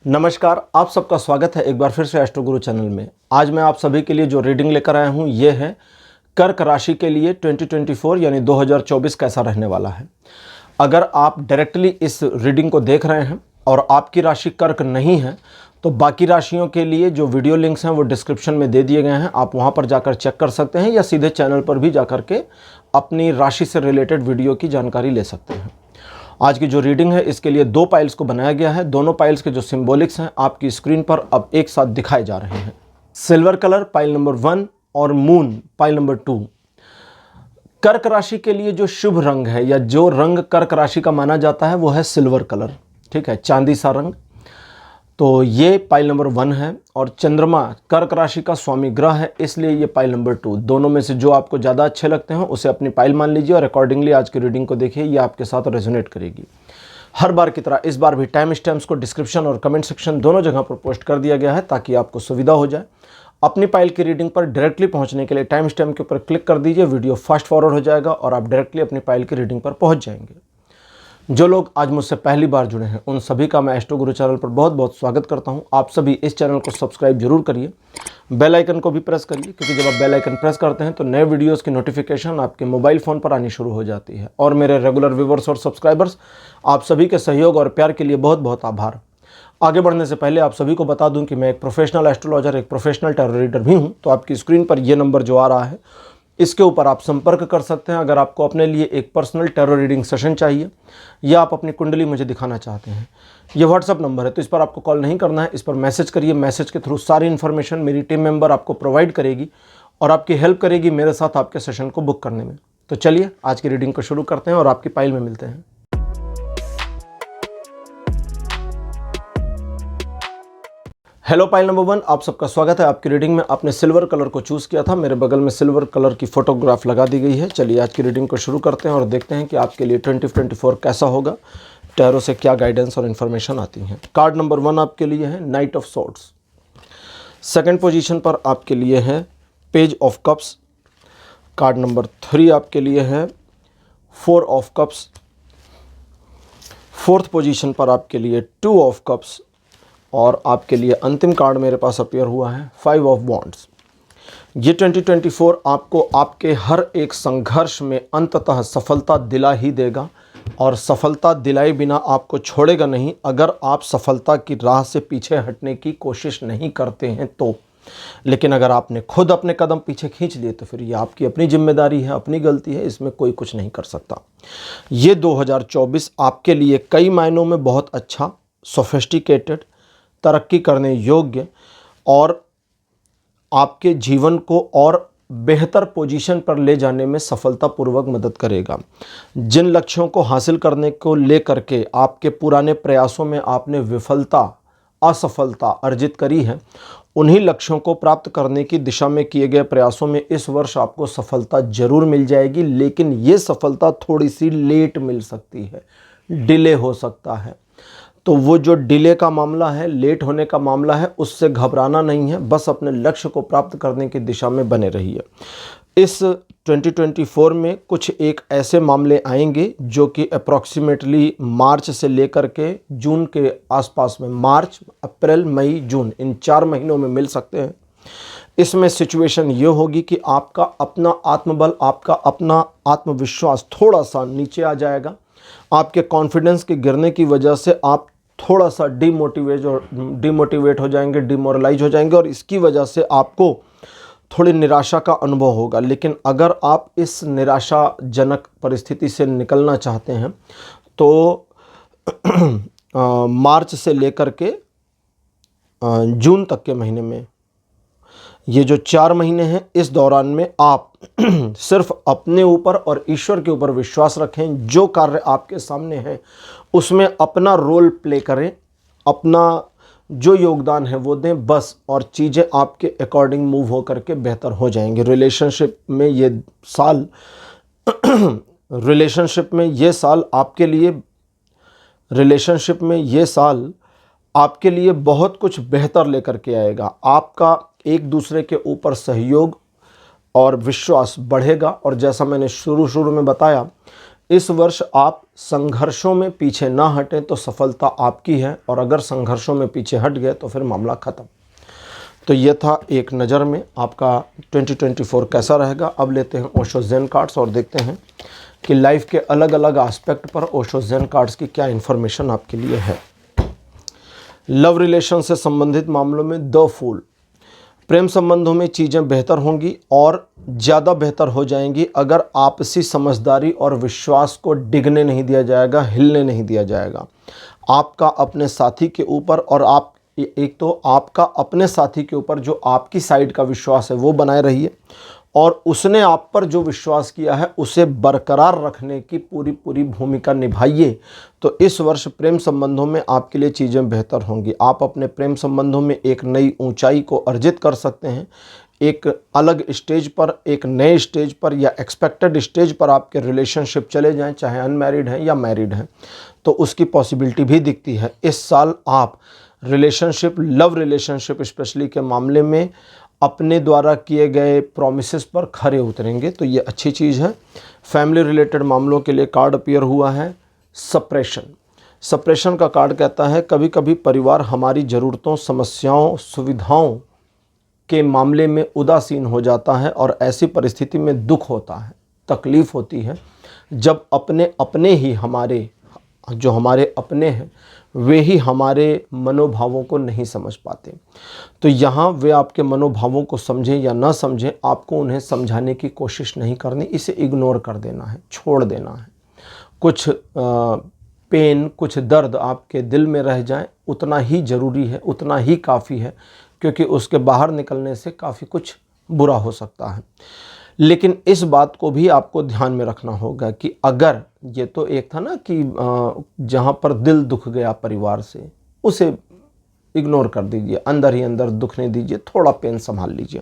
नमस्कार, आप सबका स्वागत है एक बार फिर से एस्ट्रो गुरु चैनल में। आज मैं आप सभी के लिए जो रीडिंग लेकर आया हूँ ये है कर्क राशि के लिए 2024 यानी 2024 कैसा रहने वाला है। अगर आप डायरेक्टली इस रीडिंग को देख रहे हैं और आपकी राशि कर्क नहीं है तो बाकी राशियों के लिए जो वीडियो लिंक्स हैं वो डिस्क्रिप्शन में दे दिए गए हैं, आप वहाँ पर जाकर चेक कर सकते हैं या सीधे चैनल पर भी जाकर के अपनी राशि से रिलेटेड वीडियो की जानकारी ले सकते हैं। आज की जो रीडिंग है इसके लिए दो पाइल्स को बनाया गया है। दोनों पाइल्स के जो सिंबॉलिक्स हैं आपकी स्क्रीन पर अब एक साथ दिखाए जा रहे हैं। सिल्वर कलर पाइल नंबर 1 और मून पाइल नंबर 2। कर्क राशि के लिए जो शुभ रंग है या जो रंग कर्क राशि का माना जाता है वो है सिल्वर कलर, ठीक है, चांदी सा रंग। तो ये पाइल नंबर 1 है और चंद्रमा कर्क राशि का स्वामी ग्रह है, इसलिए ये पाइल नंबर 2। दोनों में से जो आपको ज़्यादा अच्छे लगते हैं उसे अपनी पाइल मान लीजिए और अकॉर्डिंगली आज की रीडिंग को देखिए, ये आपके साथ रेजोनेट करेगी। हर बार की तरह इस बार भी टाइम स्टैम्प्स को डिस्क्रिप्शन और कमेंट सेक्शन दोनों जगह पर पोस्ट कर दिया गया है ताकि आपको सुविधा हो जाए। अपनी पाइल की रीडिंग पर डायरेक्टली पहुँचने के लिए टाइम स्टैम्प के ऊपर क्लिक कर दीजिए, वीडियो फास्ट फॉरवर्ड हो जाएगा और आप डायरेक्टली अपनी पाइल की रीडिंग पर पहुँच जाएंगे। जो लोग आज मुझसे पहली बार जुड़े हैं उन सभी का मैं एस्ट्रो गुरु चैनल पर बहुत बहुत स्वागत करता हूं। आप सभी इस चैनल को सब्सक्राइब जरूर करिए, बेल आइकन को भी प्रेस करिए, क्योंकि जब आप बेल आइकन प्रेस करते हैं तो नए वीडियोस की नोटिफिकेशन आपके मोबाइल फ़ोन पर आनी शुरू हो जाती है। और मेरे रेगुलर व्यूवर्स और सब्सक्राइबर्स, आप सभी के सहयोग और प्यार के लिए बहुत बहुत आभार। आगे बढ़ने से पहले आप सभी को बता दूं कि मैं एक प्रोफेशनल एस्ट्रोलॉजर, एक प्रोफेशनल टैरो रीडर भी हूं। तो आपकी स्क्रीन पर ये नंबर जो आ रहा है इसके ऊपर आप संपर्क कर सकते हैं अगर आपको अपने लिए एक पर्सनल टैरो रीडिंग सेशन चाहिए या आप अपनी कुंडली मुझे दिखाना चाहते हैं। ये व्हाट्सअप नंबर है, तो इस पर आपको कॉल नहीं करना है, इस पर मैसेज करिए। मैसेज के थ्रू सारी इन्फॉर्मेशन मेरी टीम मेंबर आपको प्रोवाइड करेगी और आपकी हेल्प करेगी मेरे साथ आपके सेशन को बुक करने में। तो चलिए आज की रीडिंग को शुरू करते हैं और आपकी पाइल में मिलते हैं। हेलो पाइल नंबर 1, आप सबका स्वागत है आपकी रीडिंग में। आपने सिल्वर कलर को चूज़ किया था, मेरे बगल में सिल्वर कलर की फोटोग्राफ लगा दी गई है। चलिए आज की रीडिंग को शुरू करते हैं और देखते हैं कि आपके लिए 2024 कैसा होगा, टैरो से क्या गाइडेंस और इन्फॉर्मेशन आती हैं। कार्ड नंबर 1 आपके लिए है night of swords. Second position पर आपके लिए है page of cups. Card number 3 आपके लिए है 4 ऑफ कप्स। फोर्थ पोजीशन पर आपके लिए 2 ऑफ कप्स और आपके लिए अंतिम कार्ड मेरे पास अपीयर हुआ है 5 ऑफ वॉन्ड्स। ये 2024 आपको आपके हर एक संघर्ष में अंततः सफलता दिला ही देगा और सफलता दिलाए बिना आपको छोड़ेगा नहीं। अगर आप सफलता की राह से पीछे हटने की कोशिश नहीं करते हैं तो, लेकिन अगर आपने खुद अपने कदम पीछे खींच लिए तो फिर ये आपकी अपनी जिम्मेदारी है, अपनी गलती है, इसमें कोई कुछ नहीं कर सकता। ये 2024 आपके लिए कई मायनों में बहुत अच्छा, सोफिस्टिकेटेड, तरक्की करने योग्य और आपके जीवन को और बेहतर पोजीशन पर ले जाने में सफलतापूर्वक मदद करेगा। जिन लक्ष्यों को हासिल करने को लेकर के आपके पुराने प्रयासों में आपने विफलता, असफलता अर्जित करी है, उन्हीं लक्ष्यों को प्राप्त करने की दिशा में किए गए प्रयासों में इस वर्ष आपको सफलता जरूर मिल जाएगी, लेकिन ये सफलता थोड़ी सी लेट मिल सकती है, डिले हो सकता है। तो वो जो डिले का मामला है, लेट होने का मामला है, उससे घबराना नहीं है, बस अपने लक्ष्य को प्राप्त करने की दिशा में बने रहिए। इस 2024 में कुछ एक ऐसे मामले आएंगे जो कि अप्रॉक्सीमेटली मार्च से लेकर के जून के आसपास में, मार्च, अप्रैल, मई, जून, इन 4 महीनों में मिल सकते हैं। इसमें सिचुएशन ये होगी कि आपका अपना आत्मबल, आपका अपना आत्मविश्वास थोड़ा सा नीचे आ जाएगा। आपके कॉन्फिडेंस के गिरने की वजह से आप थोड़ा सा डिमोटिवेट हो जाएंगे, डिमोरलाइज हो जाएंगे और इसकी वजह से आपको थोड़ी निराशा का अनुभव होगा। लेकिन अगर आप इस निराशाजनक परिस्थिति से निकलना चाहते हैं तो मार्च से लेकर के जून तक के महीने में, ये जो 4 महीने हैं, इस दौरान में आप सिर्फ अपने ऊपर और ईश्वर के ऊपर विश्वास रखें। जो कार्य आपके सामने है उसमें अपना रोल प्ले करें, अपना जो योगदान है वो दें बस, और चीज़ें आपके अकॉर्डिंग मूव हो करके बेहतर हो जाएंगे। रिलेशनशिप में ये साल आपके लिए बहुत कुछ बेहतर लेकर के आएगा। आपका एक दूसरे के ऊपर सहयोग और विश्वास बढ़ेगा और जैसा मैंने शुरू में बताया इस वर्ष आप संघर्षों में पीछे ना हटें तो सफलता आपकी है, और अगर संघर्षों में पीछे हट गए तो फिर मामला ख़त्म। तो ये था एक नज़र में आपका 2024 कैसा रहेगा। अब लेते हैं ओशो ज़ेन कार्ड्स और देखते हैं कि लाइफ के अलग अलग एस्पेक्ट पर ओशो ज़ेन कार्ड्स की क्या इन्फॉर्मेशन आपके लिए है। लव रिलेशन से संबंधित मामलों में द फूल, प्रेम संबंधों में चीज़ें बेहतर होंगी और ज़्यादा बेहतर हो जाएंगी अगर आपसी समझदारी और विश्वास को डिगने नहीं दिया जाएगा, हिलने नहीं दिया जाएगा। आपका अपने साथी के ऊपर, और आप एक तो आपका अपने साथी के ऊपर जो आपकी साइड का विश्वास है वो बनाए रहिए, और उसने आप पर जो विश्वास किया है उसे बरकरार रखने की पूरी पूरी भूमिका निभाइए। तो इस वर्ष प्रेम संबंधों में आपके लिए चीज़ें बेहतर होंगी। आप अपने प्रेम संबंधों में एक नई ऊंचाई को अर्जित कर सकते हैं। एक अलग स्टेज पर, एक नए स्टेज पर या एक्सपेक्टेड स्टेज पर आपके रिलेशनशिप चले जाएं, चाहे अनमैरिड हैं या मैरिड हैं, तो उसकी पॉसिबिलिटी भी दिखती है। इस साल आप रिलेशनशिप, लव रिलेशनशिप स्पेशली के मामले में अपने द्वारा किए गए प्रॉमिसेस पर खरे उतरेंगे, तो ये अच्छी चीज़ है। फैमिली रिलेटेड मामलों के लिए कार्ड अपीयर हुआ है सप्रेशन। सप्रेशन का कार्ड कहता है कभी कभी परिवार हमारी ज़रूरतों, समस्याओं, सुविधाओं के मामले में उदासीन हो जाता है, और ऐसी परिस्थिति में दुख होता है, तकलीफ़ होती है जब अपने ही हमारे अपने हैं वे ही हमारे मनोभावों को नहीं समझ पाते। तो यहाँ वे आपके मनोभावों को समझें या ना समझें, आपको उन्हें समझाने की कोशिश नहीं करनी, इसे इग्नोर कर देना है, छोड़ देना है। कुछ पेन, कुछ दर्द आपके दिल में रह जाए, उतना ही ज़रूरी है, उतना ही काफ़ी है, क्योंकि उसके बाहर निकलने से काफ़ी कुछ बुरा हो सकता है। लेकिन इस बात को भी आपको ध्यान में रखना होगा कि अगर ये तो एक था ना कि जहाँ पर दिल दुख गया परिवार से, उसे इग्नोर कर दीजिए, अंदर ही अंदर दुखने दीजिए, थोड़ा पेन संभाल लीजिए।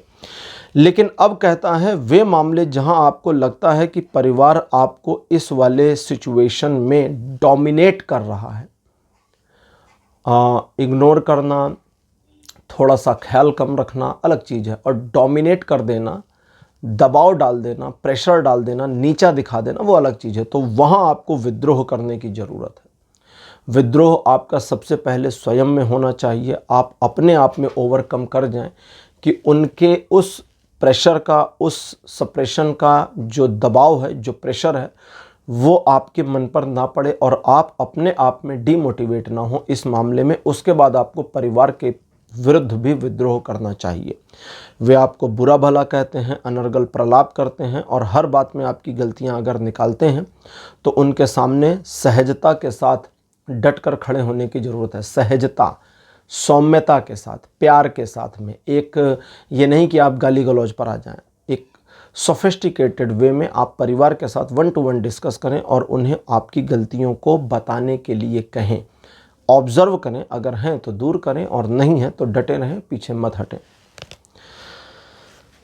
लेकिन अब कहता है वे मामले जहाँ आपको लगता है कि परिवार आपको इस वाले सिचुएशन में डोमिनेट कर रहा है, इग्नोर करना, थोड़ा सा ख्याल कम रखना अलग चीज़ है, और डोमिनेट कर देना, दबाव डाल देना, प्रेशर डाल देना, नीचा दिखा देना, वो अलग चीज़ है। तो वहाँ आपको विद्रोह करने की ज़रूरत है। विद्रोह आपका सबसे पहले स्वयं में होना चाहिए। आप अपने आप में ओवरकम कर जाएं कि उनके उस प्रेशर का, उस सप्रेशन का जो दबाव है, जो प्रेशर है, वो आपके मन पर ना पड़े और आप अपने आप में डीमोटिवेट ना हो इस मामले में। उसके बाद आपको परिवार के विरुद्ध भी विद्रोह करना चाहिए। वे आपको बुरा भला कहते हैं, अनर्गल प्रलाप करते हैं, और हर बात में आपकी गलतियां अगर निकालते हैं तो उनके सामने सहजता के साथ डट कर खड़े होने की ज़रूरत है। सहजता, सौम्यता के साथ, प्यार के साथ में, एक ये नहीं कि आप गाली गलौज पर आ जाएं, एक सोफिस्टिकेटेड वे में आप परिवार के साथ 1 to 1 डिस्कस करें और उन्हें आपकी गलतियों को बताने के लिए कहें। ऑब्जर्व करें, अगर हैं तो दूर करें और नहीं हैं तो डटे रहें, पीछे मत हटें।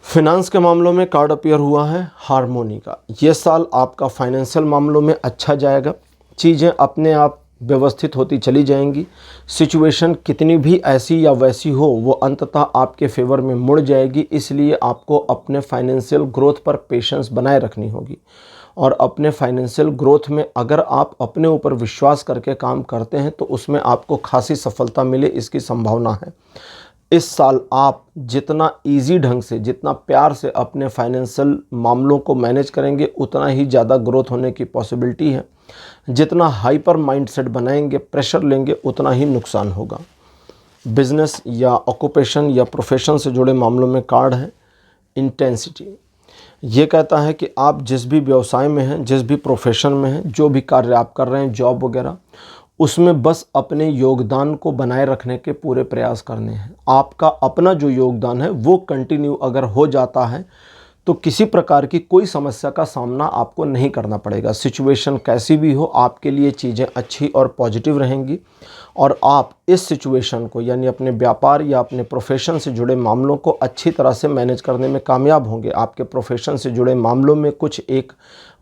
फिनांस के मामलों में कार्ड अपीयर हुआ है हार्मोनी का। ये साल आपका फाइनेंशियल मामलों में अच्छा जाएगा, चीज़ें अपने आप व्यवस्थित होती चली जाएंगी। सिचुएशन कितनी भी ऐसी या वैसी हो, वो अंततः आपके फेवर में मुड़ जाएगी। इसलिए आपको अपने फाइनेंशियल ग्रोथ पर पेशेंस बनाए रखनी होगी, और अपने फाइनेंशियल ग्रोथ में अगर आप अपने ऊपर विश्वास करके काम करते हैं तो उसमें आपको खासी सफलता मिले, इसकी संभावना है। इस साल आप जितना इजी ढंग से, जितना प्यार से अपने फाइनेंशियल मामलों को मैनेज करेंगे, उतना ही ज़्यादा ग्रोथ होने की पॉसिबिलिटी है। जितना हाइपर माइंडसेट बनाएंगे, प्रेशर लेंगे, उतना ही नुकसान होगा। बिजनेस या ऑक्यूपेशन या प्रोफेशन से जुड़े मामलों में कार्ड है इंटेंसिटी। ये कहता है कि आप जिस भी व्यवसाय में हैं, जिस भी प्रोफेशन में हैं, जो भी कार्य आप कर रहे हैं, जॉब वगैरह, उसमें बस अपने योगदान को बनाए रखने के पूरे प्रयास करने हैं। आपका अपना जो योगदान है वो कंटिन्यू अगर हो जाता है तो किसी प्रकार की कोई समस्या का सामना आपको नहीं करना पड़ेगा। सिचुएशन कैसी भी हो, आपके लिए चीज़ें अच्छी और पॉजिटिव रहेंगी, और आप इस सिचुएशन को, यानी अपने व्यापार या अपने प्रोफेशन से जुड़े मामलों को अच्छी तरह से मैनेज करने में कामयाब होंगे। आपके प्रोफेशन से जुड़े मामलों में कुछ एक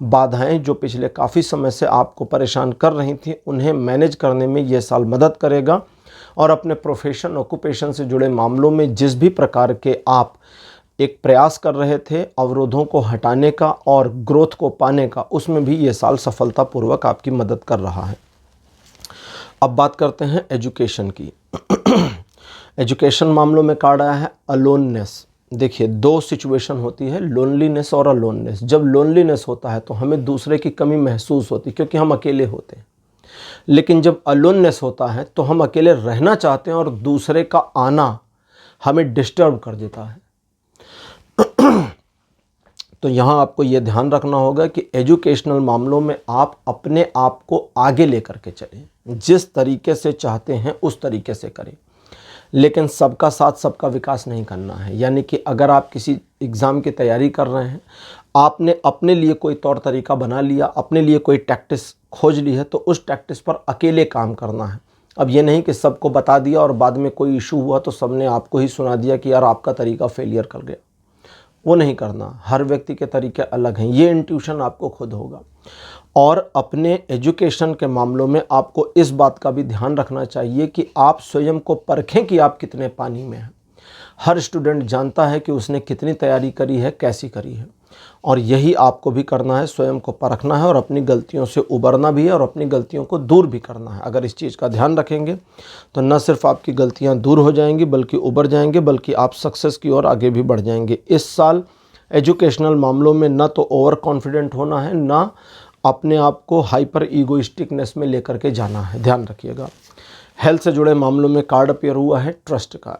बाधाएं जो पिछले काफ़ी समय से आपको परेशान कर रही थी, उन्हें मैनेज करने में ये साल मदद करेगा। और अपने प्रोफेशन, ऑक्यूपेशन से जुड़े मामलों में जिस भी प्रकार के आप एक प्रयास कर रहे थे अवरोधों को हटाने का और ग्रोथ को पाने का, उसमें भी ये साल सफलतापूर्वक आपकी मदद कर रहा है। अब बात करते हैं एजुकेशन की। एजुकेशन मामलों में कार्ड आया है अलोननेस। देखिए, दो सिचुएशन होती है, लोनलीनेस और अलोननेस। जब लोनलीनेस होता है तो हमें दूसरे की कमी महसूस होती है क्योंकि हम अकेले होते हैं, लेकिन जब अलोननेस होता है तो हम अकेले रहना चाहते हैं और दूसरे का आना हमें डिस्टर्ब कर देता है। तो यहाँ आपको ये ध्यान रखना होगा कि एजुकेशनल मामलों में आप अपने आप को आगे लेकर के चलें, जिस तरीके से चाहते हैं उस तरीके से करें, लेकिन सबका साथ सबका विकास नहीं करना है। यानी कि अगर आप किसी एग्ज़ाम की तैयारी कर रहे हैं, आपने अपने लिए कोई तौर तरीका बना लिया, अपने लिए कोई टैक्टिस खोज ली है, तो उस टैक्टिस पर अकेले काम करना है। अब ये नहीं कि सबको बता दिया और बाद में कोई इशू हुआ तो सबने आपको ही सुना दिया कि यार आपका तरीका फेलियर कर गया। वो नहीं करना। हर व्यक्ति के तरीके अलग हैं, ये इंट्यूशन आपको खुद होगा। और अपने एजुकेशन के मामलों में आपको इस बात का भी ध्यान रखना चाहिए कि आप स्वयं को परखें कि आप कितने पानी में हैं। हर स्टूडेंट जानता है कि उसने कितनी तैयारी करी है, कैसी करी है, और यही आपको भी करना है। स्वयं को परखना है और अपनी गलतियों से उबरना भी है और अपनी गलतियों को दूर भी करना है। अगर इस चीज़ का ध्यान रखेंगे तो न सिर्फ आपकी गलतियां दूर हो जाएंगी बल्कि उबर जाएंगे, बल्कि आप सक्सेस की ओर आगे भी बढ़ जाएंगे। इस साल एजुकेशनल मामलों में न तो ओवर कॉन्फिडेंट होना है, ना अपने आप को हाइपर ईगोइस्टिकनेस में लेकर के जाना है, ध्यान रखिएगा। हेल्थ से जुड़े मामलों में कार्ड अपीयर हुआ है ट्रस्ट का।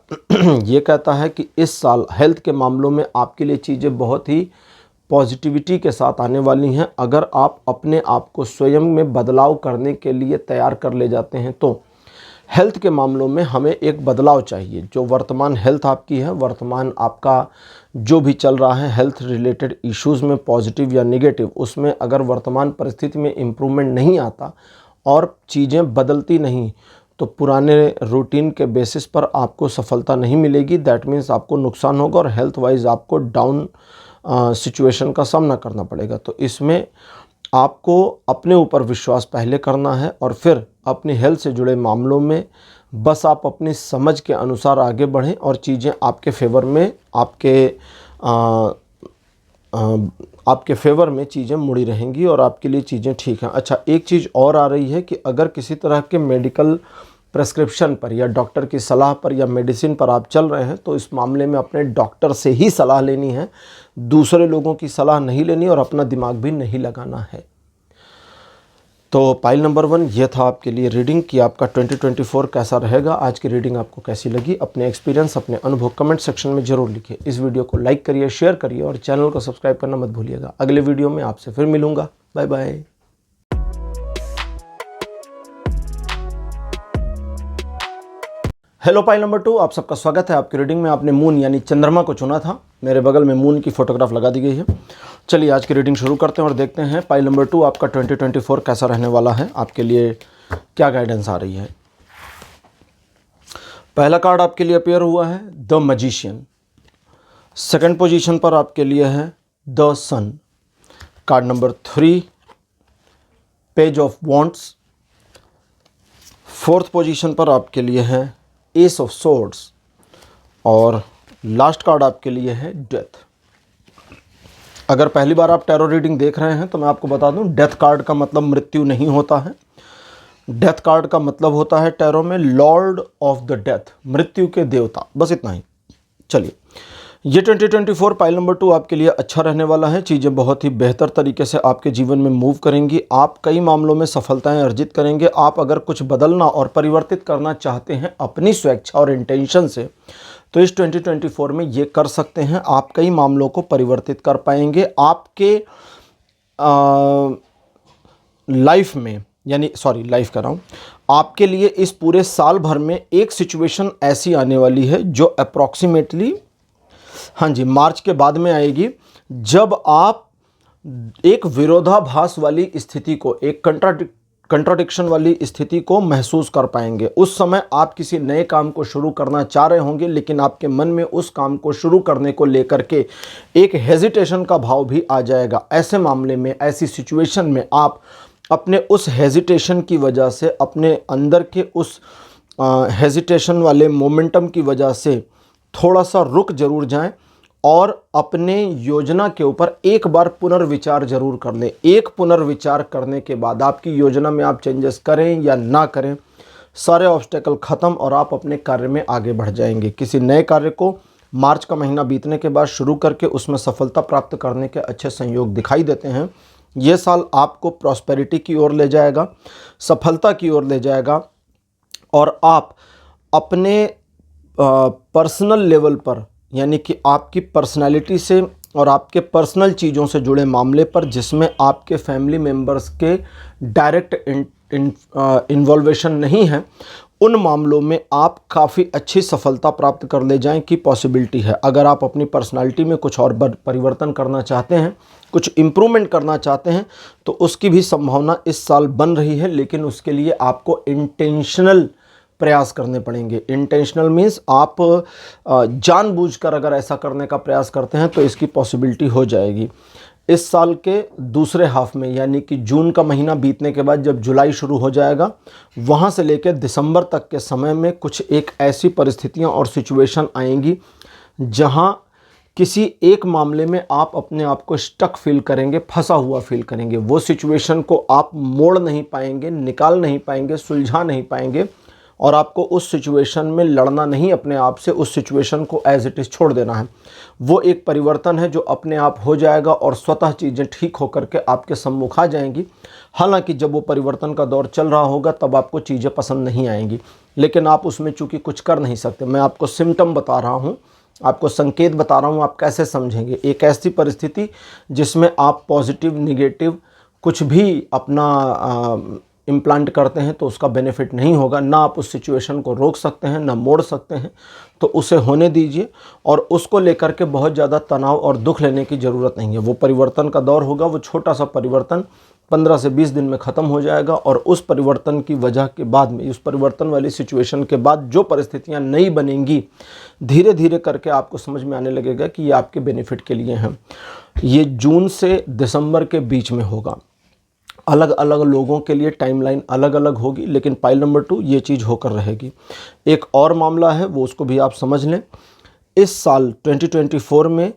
ये कहता है कि इस साल हेल्थ के मामलों में आपके लिए चीज़ें बहुत ही पॉजिटिविटी के साथ आने वाली हैं। अगर आप अपने आप को स्वयं में बदलाव करने के लिए तैयार कर ले जाते हैं तो हेल्थ के मामलों में हमें एक बदलाव चाहिए। जो वर्तमान हेल्थ आपकी है, वर्तमान आपका जो भी चल रहा है हेल्थ रिलेटेड इश्यूज़ में, पॉजिटिव या नेगेटिव, उसमें अगर वर्तमान परिस्थिति में इम्प्रूवमेंट नहीं आता और चीज़ें बदलती नहीं तो पुराने रूटीन के बेसिस पर आपको सफलता नहीं मिलेगी। दैट मीन्स आपको नुकसान होगा और हेल्थ वाइज आपको डाउन सिचुएशन का सामना करना पड़ेगा। तो इसमें आपको अपने ऊपर विश्वास पहले करना है और फिर अपनी हेल्थ से जुड़े मामलों में बस आप अपनी समझ के अनुसार आगे बढ़ें और चीज़ें आपके फेवर में, आपके फेवर में चीज़ें मुड़ी रहेंगी और आपके लिए चीज़ें ठीक हैं। अच्छा, एक चीज़ और आ रही है कि अगर किसी तरह के मेडिकल प्रेस्क्रिप्शन पर या डॉक्टर की सलाह पर या मेडिसिन पर आप चल रहे हैं तो इस मामले में अपने डॉक्टर से ही सलाह लेनी है, दूसरे लोगों की सलाह नहीं लेनी और अपना दिमाग भी नहीं लगाना है। तो पाइल नंबर 1 ये था आपके लिए रीडिंग कि आपका 2024 कैसा रहेगा। आज की रीडिंग आपको कैसी लगी, अपने एक्सपीरियंस, अपने अनुभव कमेंट सेक्शन में ज़रूर लिखिए। इस वीडियो को लाइक करिए, शेयर करिए और चैनल को सब्सक्राइब करना मत भूलिएगा। अगले वीडियो में आपसे फिर मिलूँगा। Bye bye. Hello pile number 2, आप सबका स्वागत है। आपकी रीडिंग में आपने मून यानी चंद्रमा को चुना था। मेरे बगल में मून की फोटोग्राफ लगा दी गई है। चलिए आज की रीडिंग शुरू करते हैं और देखते हैं पाइल नंबर 2 आपका 2024 कैसा रहने वाला है, आपके लिए क्या गाइडेंस आ रही है। पहला कार्ड आपके लिए अपीयर हुआ है द मैजिशियन। सेकंड पोजीशन पर आपके लिए है the sun. Card number 3 page of wands. Fourth position पर आपके लिए है एस ऑफ सोर्ड्स और लास्ट कार्ड आपके लिए है डेथ। अगर पहली बार आप टैरो रीडिंग देख रहे हैं तो मैं आपको बता दूं, डेथ कार्ड का मतलब मृत्यु नहीं होता है। डेथ कार्ड का मतलब होता है टैरो में लॉर्ड ऑफ द डेथ, मृत्यु के देवता, बस इतना ही। चलिए, ये 2024 पाइल नंबर 2 आपके लिए अच्छा रहने वाला है। चीज़ें बहुत ही बेहतर तरीके से आपके जीवन में मूव करेंगी। आप कई मामलों में सफलताएं अर्जित करेंगे। आप अगर कुछ बदलना और परिवर्तित करना चाहते हैं अपनी स्वेच्छा और इंटेंशन से तो इस 2024 में ये कर सकते हैं। आप कई मामलों को परिवर्तित कर पाएंगे। आपके लाइफ में, यानी लाइफ कर रहा हूँ, आपके लिए इस पूरे साल भर में एक सिचुएशन ऐसी आने वाली है जो अप्रॉक्सीमेटली मार्च के बाद में आएगी, जब आप एक विरोधाभास वाली स्थिति को, एक कंट्राडिक्शन वाली स्थिति को महसूस कर पाएंगे। उस समय आप किसी नए काम को शुरू करना चाह रहे होंगे लेकिन आपके मन में उस काम को शुरू करने को लेकर के एक हेजिटेशन का भाव भी आ जाएगा। ऐसे मामले में, ऐसी सिचुएशन में आप अपने उस हेजिटेशन की वजह से, अपने अंदर के उस हेजिटेशन वाले मोमेंटम की वजह से थोड़ा सा रुक जरूर जाएं और अपने योजना के ऊपर एक बार पुनर्विचार जरूर कर लें। एक पुनर्विचार करने के बाद आपकी योजना में आप चेंजेस करें या ना करें, सारे ऑब्स्टेकल ख़त्म और आप अपने कार्य में आगे बढ़ जाएंगे। किसी नए कार्य को मार्च का महीना बीतने के बाद शुरू करके उसमें सफलता प्राप्त करने के अच्छे संयोग दिखाई देते हैं। ये साल आपको प्रॉस्पेरिटी की ओर ले जाएगा, सफलता की ओर ले जाएगा और आप अपने पर्सनल लेवल पर, यानी कि आपकी पर्सनालिटी से और आपके पर्सनल चीज़ों से जुड़े मामले पर, जिसमें आपके फैमिली मेम्बर्स के डायरेक्ट इन्वॉल्वेशन नहीं है, उन मामलों में आप काफ़ी अच्छी सफलता प्राप्त कर ले जाएं की पॉसिबिलिटी है। अगर आप अपनी पर्सनालिटी में कुछ और परिवर्तन करना चाहते हैं, कुछ इम्प्रूवमेंट करना चाहते हैं, तो उसकी भी संभावना इस साल बन रही है, लेकिन उसके लिए आपको इंटेंशनल प्रयास करने पड़ेंगे। इंटेंशनल मीन्स आप जानबूझकर अगर ऐसा करने का प्रयास करते हैं तो इसकी पॉसिबिलिटी हो जाएगी। इस साल के दूसरे हाफ में, यानी कि जून का महीना बीतने के बाद जब जुलाई शुरू हो जाएगा, वहाँ से लेकर दिसंबर तक के समय में कुछ एक ऐसी परिस्थितियाँ और सिचुएशन आएंगी जहाँ किसी एक मामले में आप अपने आप को स्टक फील करेंगे, फंसा हुआ फील करेंगे। वो सिचुएशन को आप मोड़ नहीं पाएंगे, निकाल नहीं पाएंगे, सुलझा नहीं पाएंगे और आपको उस सिचुएशन में लड़ना नहीं, अपने आप से उस सिचुएशन को एज इट इज़ छोड़ देना है। वो एक परिवर्तन है जो अपने आप हो जाएगा और स्वतः चीज़ें ठीक होकर के आपके सम्मुख आ जाएंगी। हालांकि जब वो परिवर्तन का दौर चल रहा होगा तब आपको चीज़ें पसंद नहीं आएंगी, लेकिन आप उसमें चूँकि कुछ कर नहीं सकते। मैं आपको सिम्टम बता रहा हूँ, आपको संकेत बता रहा हूँ, आप कैसे समझेंगे। एक ऐसी परिस्थिति जिसमें आप पॉजिटिव निगेटिव कुछ भी अपना इम्प्लांट करते हैं तो उसका बेनिफिट नहीं होगा। ना आप उस सिचुएशन को रोक सकते हैं, ना मोड़ सकते हैं, तो उसे होने दीजिए और उसको लेकर के बहुत ज़्यादा तनाव और दुख लेने की ज़रूरत नहीं है। वो परिवर्तन का दौर होगा, वो छोटा सा परिवर्तन 15 से 20 दिन में ख़त्म हो जाएगा और उस परिवर्तन की वजह के बाद में, उस परिवर्तन वाली सिचुएशन के बाद जो परिस्थितियाँ नई बनेंगी, धीरे धीरे करके आपको समझ में आने लगेगा कि ये आपके बेनिफिट के लिए हैं। ये जून से दिसंबर के बीच में होगा। अलग अलग लोगों के लिए टाइमलाइन अलग अलग होगी, लेकिन पाइल नंबर 2 ये चीज़ होकर रहेगी। एक और मामला है, वो उसको भी आप समझ लें। इस साल 2024 में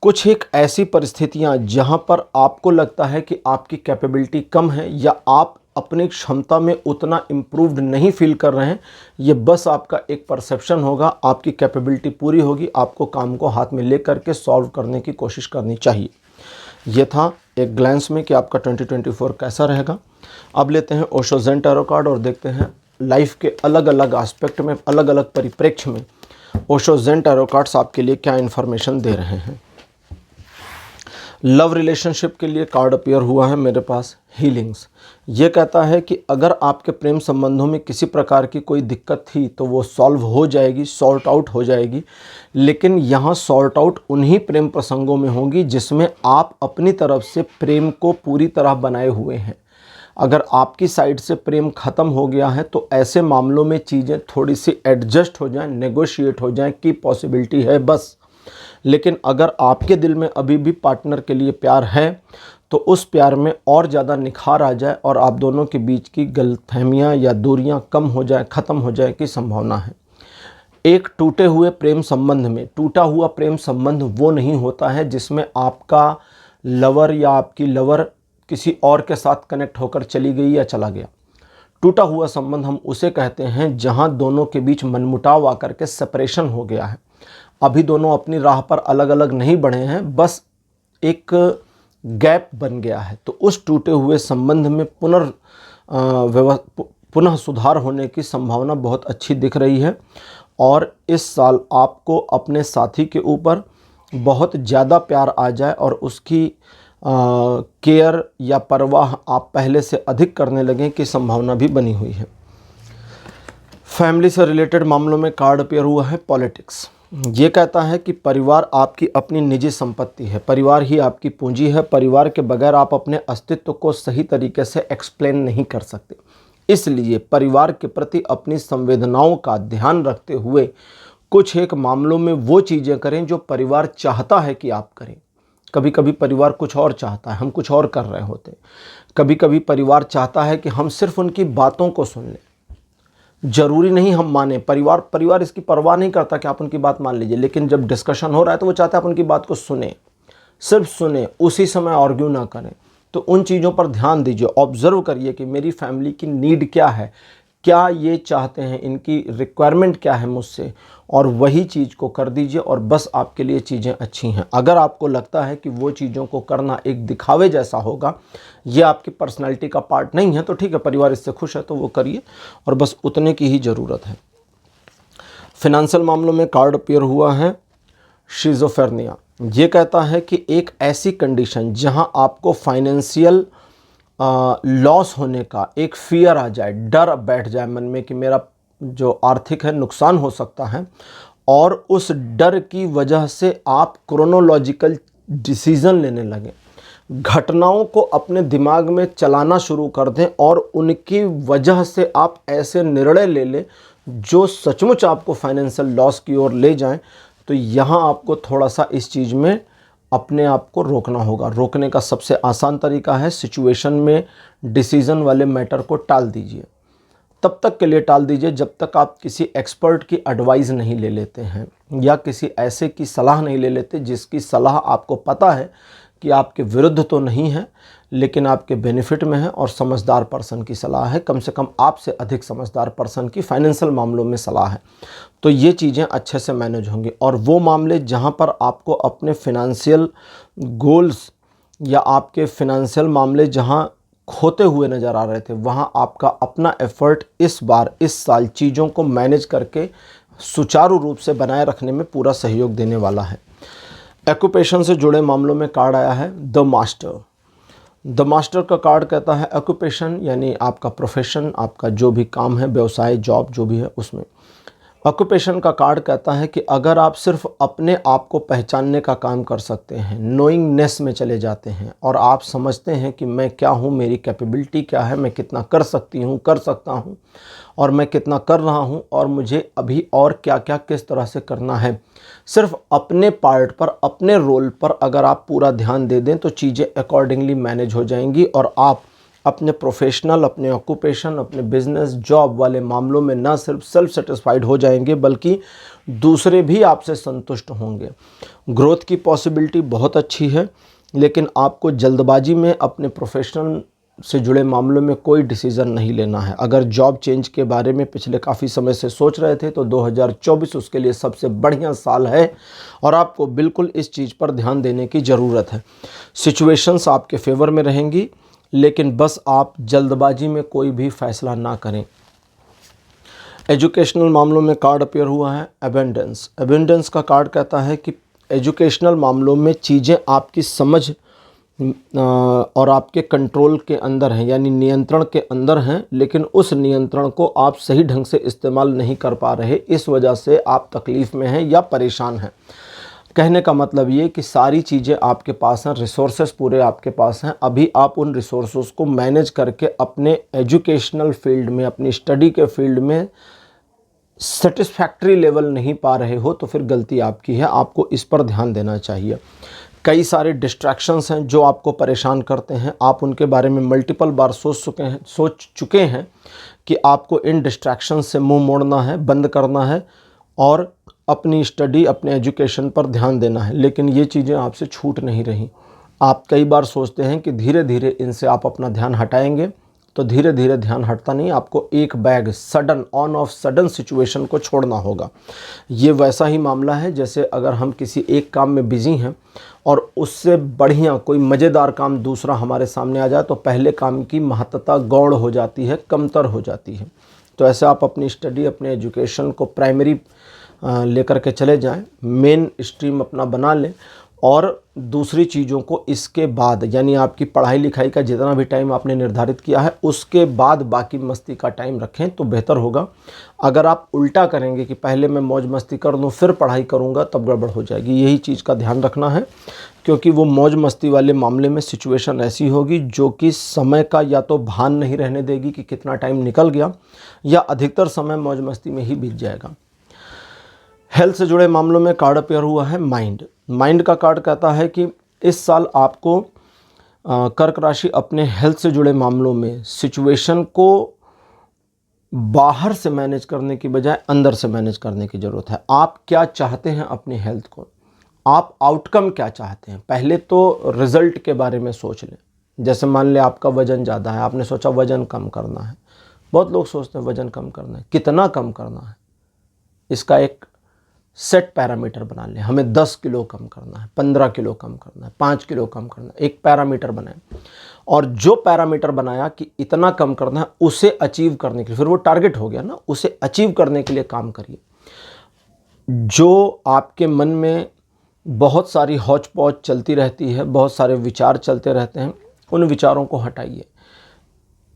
कुछ एक ऐसी परिस्थितियां जहां पर आपको लगता है कि आपकी कैपेबिलिटी कम है या आप अपनी क्षमता में उतना इम्प्रूव्ड नहीं फील कर रहे हैं, ये बस आपका एक परसेप्शन होगा। आपकी कैपेबिलिटी पूरी होगी, आपको काम को हाथ में ले करके सॉल्व करने की कोशिश करनी चाहिए। ये था एक ग्लैंस में कि आपका 2024 कैसा रहेगा। अब लेते हैं ओशो ज़ेन टैरो कार्ड और देखते हैं लाइफ के अलग अलग एस्पेक्ट में, अलग अलग परिप्रेक्ष्य में ओशो ज़ेन टैरो कार्ड्स आपके लिए क्या इन्फॉर्मेशन दे रहे हैं। लव रिलेशनशिप के लिए कार्ड अपीयर हुआ है मेरे पास, हीलिंग्स। ये कहता है कि अगर आपके प्रेम संबंधों में किसी प्रकार की कोई दिक्कत थी तो वो सॉल्व हो जाएगी, सॉर्ट आउट हो जाएगी। लेकिन यहाँ सॉर्ट आउट उन्हीं प्रेम प्रसंगों में होगी जिसमें आप अपनी तरफ से प्रेम को पूरी तरह बनाए हुए हैं। अगर आपकी साइड से प्रेम ख़त्म हो गया है तो ऐसे मामलों में चीज़ें थोड़ी सी एडजस्ट हो जाएं, नेगोशिएट हो जाएं की पॉसिबिलिटी है बस। लेकिन अगर आपके दिल में अभी भी पार्टनर के लिए प्यार है तो उस प्यार में और ज़्यादा निखार आ जाए और आप दोनों के बीच की गलतफहमियां या दूरियां कम हो जाए, ख़त्म हो जाए की संभावना है। एक टूटे हुए प्रेम संबंध में, टूटा हुआ प्रेम संबंध वो नहीं होता है जिसमें आपका लवर या आपकी लवर किसी और के साथ कनेक्ट होकर चली गई या चला गया। टूटा हुआ संबंध हम उसे कहते हैं जहां दोनों के बीच मनमुटाव आकर के सेपरेशन हो गया है। अभी दोनों अपनी राह पर अलग अलग नहीं बढ़े हैं, बस एक गैप बन गया है। तो उस टूटे हुए संबंध में पुनः सुधार होने की संभावना बहुत अच्छी दिख रही है और इस साल आपको अपने साथी के ऊपर बहुत ज़्यादा प्यार आ जाए और उसकी केयर या परवाह आप पहले से अधिक करने लगें की संभावना भी बनी हुई है। फैमिली से रिलेटेड मामलों में कार्ड अपीयर हुआ है पॉलिटिक्स। ये कहता है कि परिवार आपकी अपनी निजी संपत्ति है, परिवार ही आपकी पूंजी है। परिवार के बगैर आप अपने अस्तित्व को सही तरीके से एक्सप्लेन नहीं कर सकते। इसलिए परिवार के प्रति अपनी संवेदनाओं का ध्यान रखते हुए कुछ एक मामलों में वो चीज़ें करें जो परिवार चाहता है कि आप करें। कभी कभी परिवार कुछ और चाहता है, हम कुछ और कर रहे होते हैं। कभी कभी परिवार चाहता है कि हम सिर्फ उनकी बातों को सुन लें, ज़रूरी नहीं हम माने, परिवार इसकी परवाह नहीं करता कि आप उनकी बात मान लीजिए, लेकिन जब डिस्कशन हो रहा है तो वो चाहते हैं आप उनकी बात को सुने, सिर्फ सुने, उसी समय आर्ग्यू ना करें। तो उन चीज़ों पर ध्यान दीजिए, ऑब्जर्व करिए कि मेरी फैमिली की नीड क्या है, क्या ये चाहते हैं, इनकी रिक्वायरमेंट क्या है मुझसे, और वही चीज़ को कर दीजिए और बस आपके लिए चीज़ें अच्छी हैं। अगर आपको लगता है कि वो चीज़ों को करना एक दिखावे जैसा होगा, ये आपकी पर्सनैलिटी का पार्ट नहीं है, तो ठीक है, परिवार इससे खुश है तो वो करिए और बस उतने की ही ज़रूरत है। फिनेंशियल मामलों में कार्ड अपीयर हुआ है शिज़ोफ्रेनिया। ये कहता है कि एक ऐसी कंडीशन जहां आपको फाइनेंशियल लॉस होने का एक फियर आ जाए, डर बैठ जाए मन में कि मेरा जो आर्थिक है नुकसान हो सकता है, और उस डर की वजह से आप क्रोनोलॉजिकल डिसीज़न लेने लगें, घटनाओं को अपने दिमाग में चलाना शुरू कर दें और उनकी वजह से आप ऐसे निर्णय ले लें जो सचमुच आपको फाइनेंशियल लॉस की ओर ले जाएं। तो यहाँ आपको थोड़ा सा इस चीज़ में अपने आप को रोकना होगा। रोकने का सबसे आसान तरीका है, सिचुएशन में डिसीज़न वाले मैटर को टाल दीजिए। तब तक के लिए टाल दीजिए जब तक आप किसी एक्सपर्ट की एडवाइस नहीं ले लेते हैं या किसी ऐसे की सलाह नहीं ले लेते जिसकी सलाह आपको पता है कि आपके विरुद्ध तो नहीं है लेकिन आपके बेनिफिट में है और समझदार पर्सन की सलाह है, कम से कम आपसे अधिक समझदार पर्सन की फाइनेंशियल मामलों में सलाह है। तो ये चीज़ें अच्छे से मैनेज होंगी। और वो मामले जहाँ पर आपको अपने फिनेंशियल गोल्स या आपके फिनेंशियल मामले जहाँ खोते हुए नज़र आ रहे थे, वहाँ आपका अपना एफर्ट इस बार इस साल चीज़ों को मैनेज करके सुचारू रूप से बनाए रखने में पूरा सहयोग देने वाला है। ऑक्यूपेशन से जुड़े मामलों में कार्ड आया है द मास्टर। द मास्टर का कार्ड कहता है ऑक्यूपेशन यानी आपका प्रोफेशन, आपका जो भी काम है, व्यवसाय, जॉब जो भी है उसमें। ऑक्यूपेशन का कार्ड कहता है कि अगर आप सिर्फ अपने आप को पहचानने का काम कर सकते हैं, नोइंगनेस में चले जाते हैं और आप समझते हैं कि मैं क्या हूँ, मेरी कैपेबिलिटी क्या है, मैं कितना कर सकती हूँ, कर सकता हूँ और मैं कितना कर रहा हूँ और मुझे अभी और क्या क्या किस तरह से करना है, सिर्फ अपने पार्ट पर, अपने रोल पर अगर आप पूरा ध्यान दे दें तो चीज़ें अकॉर्डिंगली मैनेज हो जाएंगी और आप अपने प्रोफेशनल, अपने ऑक्यूपेशन, अपने बिजनेस, जॉब वाले मामलों में ना सिर्फ सेल्फ सेटिस्फाइड हो जाएंगे बल्कि दूसरे भी आपसे संतुष्ट होंगे। ग्रोथ की पॉसिबिलिटी बहुत अच्छी है, लेकिन आपको जल्दबाजी में अपने प्रोफेशनल से जुड़े मामलों में कोई डिसीज़न नहीं लेना है। अगर जॉब चेंज के बारे में पिछले काफ़ी समय से सोच रहे थे तो 2024 उसके लिए सबसे बढ़िया साल है और आपको बिल्कुल इस चीज़ पर ध्यान देने की ज़रूरत है। सिचुएशंस आपके फेवर में रहेंगी, लेकिन बस आप जल्दबाजी में कोई भी फैसला ना करें। एजुकेशनल मामलों में कार्ड अपीयर हुआ है एबेंडेंस। एबेंडेंस का कार्ड कहता है कि एजुकेशनल मामलों में चीज़ें आपकी समझ और आपके कंट्रोल के अंदर हैं, यानी नियंत्रण के अंदर हैं, लेकिन उस नियंत्रण को आप सही ढंग से इस्तेमाल नहीं कर पा रहे, इस वजह से आप तकलीफ़ में हैं या परेशान हैं। कहने का मतलब ये कि सारी चीज़ें आपके पास हैं, रिसोर्सेज पूरे आपके पास हैं, अभी आप उन रिसोर्सेज को मैनेज करके अपने एजुकेशनल फील्ड में, अपनी स्टडी के फील्ड में सेटिस्फैक्ट्री लेवल नहीं पा रहे हो तो फिर गलती आपकी है, आपको इस पर ध्यान देना चाहिए। कई सारे डिस्ट्रैक्शंस हैं जो आपको परेशान करते हैं, आप उनके बारे में मल्टीपल बार सोच चुके हैं कि आपको इन डिस्ट्रैक्शंस से मुंह मोड़ना है, बंद करना है और अपनी स्टडी, अपने एजुकेशन पर ध्यान देना है, लेकिन ये चीज़ें आपसे छूट नहीं रही। आप कई बार सोचते हैं कि धीरे धीरे इनसे आप अपना ध्यान हटाएंगे, तो धीरे धीरे ध्यान हटता नहीं, आपको एक bag sudden on off sudden situation को छोड़ना होगा। ये वैसा ही मामला है जैसे अगर हम किसी एक काम में बिजी हैं और उससे बढ़िया कोई मज़ेदार काम दूसरा हमारे सामने आ जाए तो पहले काम की महत्ता गौण हो जाती है, कमतर हो जाती है। तो ऐसे आप अपनी स्टडी, अपने एजुकेशन को प्राइमरी लेकर के चले जाएं, मेन स्ट्रीम अपना बना लें और दूसरी चीज़ों को इसके बाद, यानी आपकी पढ़ाई लिखाई का जितना भी टाइम आपने निर्धारित किया है उसके बाद बाकी मस्ती का टाइम रखें तो बेहतर होगा। अगर आप उल्टा करेंगे कि पहले मैं मौज मस्ती कर दूं फिर पढ़ाई करूंगा, तब गड़बड़ हो जाएगी। यही चीज़ का ध्यान रखना है, क्योंकि वो मौज मस्ती वाले मामले में सिचुएशन ऐसी होगी जो कि समय का या तो भान नहीं रहने देगी कि कितना टाइम निकल गया, या अधिकतर समय मौज मस्ती में ही बीत जाएगा। हेल्थ से जुड़े मामलों में कार्ड अपीयर हुआ है माइंड। माइंड का कार्ड कहता है कि इस साल आपको कर्क राशि अपने हेल्थ से जुड़े मामलों में सिचुएशन को बाहर से मैनेज करने की बजाय अंदर से मैनेज करने की ज़रूरत है। आप क्या चाहते हैं अपनी हेल्थ को, आप आउटकम क्या चाहते हैं, पहले तो रिज़ल्ट के बारे में सोच लें। जैसे मान लें आपका वज़न ज़्यादा है, आपने सोचा वज़न कम करना है। बहुत लोग सोचते हैं वज़न कम करना है, कितना कम करना है, इसका एक सेट पैरामीटर बना लें। हमें 10 किलो कम करना है, 15 किलो कम करना है, 5 किलो कम करना है, एक पैरामीटर बनाएं। और जो पैरामीटर बनाया कि इतना कम करना है, उसे अचीव करने के लिए, फिर वो टारगेट हो गया ना, उसे अचीव करने के लिए काम करिए। जो आपके मन में बहुत सारी हौच पौच चलती रहती है, बहुत सारे विचार चलते रहते हैं, उन विचारों को हटाइए।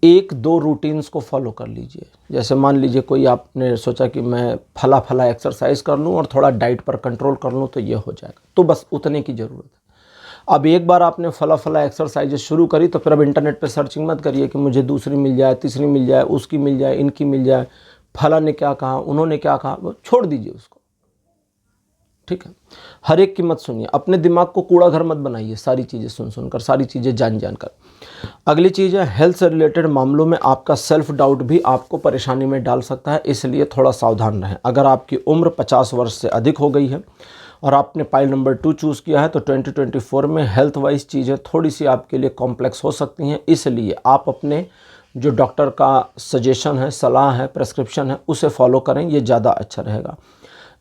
1-2 रूटीन्स को फॉलो कर लीजिए। जैसे मान लीजिए कोई आपने सोचा कि मैं फला फला एक्सरसाइज कर लूँ और थोड़ा डाइट पर कंट्रोल कर लूँ तो ये हो जाएगा, तो बस उतने की ज़रूरत है। अब एक बार आपने फला फला एक्सरसाइज शुरू करी तो फिर अब इंटरनेट पे सर्चिंग मत करिए कि मुझे दूसरी मिल जाए, तीसरी मिल जाए, उसकी मिल जाए, इनकी मिल जाए, फला ने क्या कहा, उन्होंने क्या कहा, वो छोड़ दीजिए उसको। ठीक है, हर एक की मत सुनिए, अपने दिमाग को कूड़ा घर मत बनाइए सारी चीज़ें सुन सुनकर, सारी चीज़ें जान कर। अगली चीज़ है, हेल्थ से रिलेटेड मामलों में आपका सेल्फ डाउट भी आपको परेशानी में डाल सकता है, इसलिए थोड़ा सावधान रहें। अगर आपकी उम्र 50 वर्ष से अधिक हो गई है और आपने पाइल नंबर 2 चूज़ किया है तो 2024 में हेल्थ वाइज चीज़ें थोड़ी सी आपके लिए कॉम्प्लेक्स हो सकती हैं, इसलिए आप अपने जो डॉक्टर का सजेशन है, सलाह है, प्रेस्क्रिप्शन है, उसे फॉलो करें, ये ज़्यादा अच्छा रहेगा।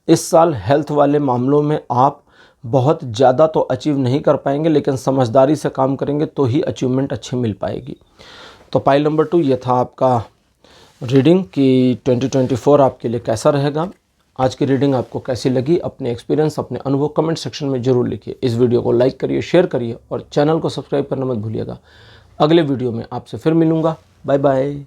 इस साल हेल्थ वाले मामलों में आप बहुत ज़्यादा तो अचीव नहीं कर पाएंगे, लेकिन समझदारी से काम करेंगे तो ही अचीवमेंट अच्छी मिल पाएगी। तो पाइल नंबर 2 ये था आपका रीडिंग कि 2024 आपके लिए कैसा रहेगा। आज की रीडिंग आपको कैसी लगी, अपने एक्सपीरियंस, अपने अनुभव कमेंट सेक्शन में ज़रूर लिखिए। इस वीडियो को लाइक करिए, शेयर करिए और चैनल को सब्सक्राइब करना मत भूलिएगा। अगले वीडियो में आपसे फिर मिलूँगा। Bye bye.